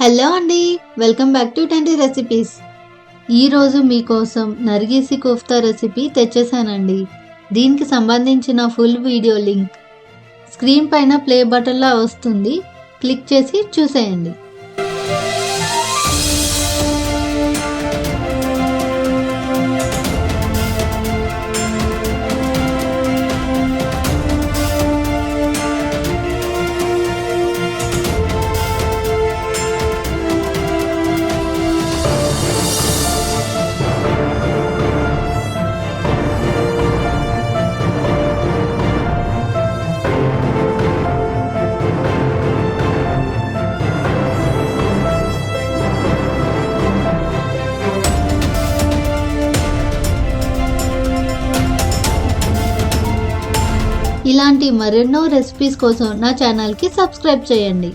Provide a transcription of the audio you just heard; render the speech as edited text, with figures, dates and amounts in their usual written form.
Hello అండి, welcome back to 20 recipes. ఈరోజు మీకోసం నర్గీసి కోఫ్తా రెసిపీ తెచ్చేసానండి. దీనికి సంబంధించిన ఫుల్ వీడియో లింక్ స్క్రీన్ పైన ప్లే బటన్లా వస్తుంది, క్లిక్ చేసి చూసేయండి. ఇలాంటి మరెన్నో రెసిపీస్ కోసం నా ఛానల్కి సబ్స్క్రైబ్ చేయండి.